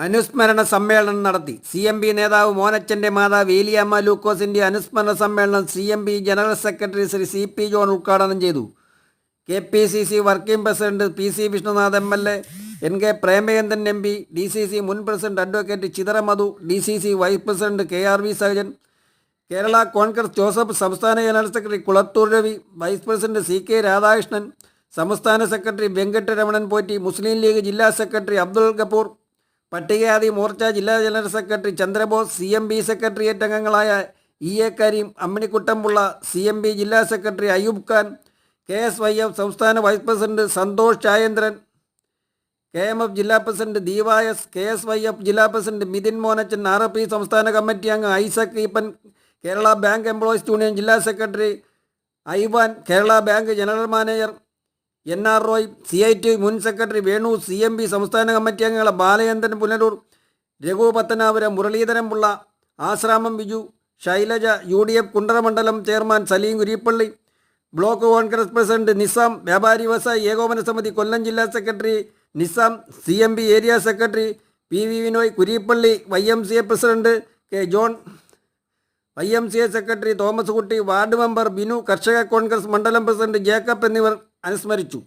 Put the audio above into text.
അനുസ്മരണ സമ്മേളനം നടത്തി. CMB നേതാവ് മോനച്ചൻ്റെ മാതാവ് ഏലിയാമ്മ ലൂക്കോസിൻ്റെ അനുസ്മരണ സമ്മേളനം CMB general secretary Shri CP John ഉദ്ഘാടനം ചെയ്തു. KPCC working president PC Vishnunath MLA, NK Premachandran MP, DCC മുൻ president advocate Chithara Madhu, DCC vice president KRV Sahajan, Kerala Congress Joseph സംസ്ഥാന general secretary Kulathoor Ravi, vice president CK Radhakrishnan, സംസ്ഥാന സെക്രട്ടറി വെങ്കട്ടരമണൻ പോറ്റി, മുസ്ലിം ലീഗ് ജില്ലാ സെക്രട്ടറി അബ്ദുൾ ഗഫൂർ, പട്ടികജാതി മോർച്ച ജില്ലാ general secretary Chandrabose, CMB secretariat അംഗങ്ങളായ EA കരീം, അമ്മിണിക്കുട്ടംപിള്ള, CMB ജില്ലാ സെക്രട്ടറി അയ്യൂബ് ഖാൻ, KSYF സംസ്ഥാന vice president Santhosh Chayendran, KMF ജില്ലാ പ്രസിഡന്റ് DYS, KSYF ജില്ലാ പ്രസിഡന്റ് മിഥിൻ മോനച്ചൻ, RP സംസ്ഥാന കമ്മിറ്റി അംഗം Isaac Eapen, Kerala bank employees union ജില്ലാ secretary Ivan, Kerala bank general manager NR Roy, CIT മുൻ സെക്രട്ടറി വേണു, CMB സംസ്ഥാന കമ്മിറ്റി അംഗങ്ങളെ ബാലചന്ദ്രൻ പുനലൂർ, രഘു പത്തനാപുരം, മുരളീധരൻ പിള്ള, ആശ്രാമം ബിജു, ശൈലജ, UDF കുണ്ടറ മണ്ഡലം chairman Saleem Kurippally, block Congress president Nizam, വ്യാപാരി വ്യവസായി ഏകോപന സമിതി കൊല്ലം ജില്ലാ secretary Nizam, CMB area secretary PV Vinoy Kurippally, YMCA president K John, YMCA secretary Thomas Kutty, ward member Binu, കർഷക കോൺഗ്രസ് മണ്ഡലം പ്രസിഡന്റ് ജേക്കബ് എന്നിവർ അനുസ്മരിച്ചു.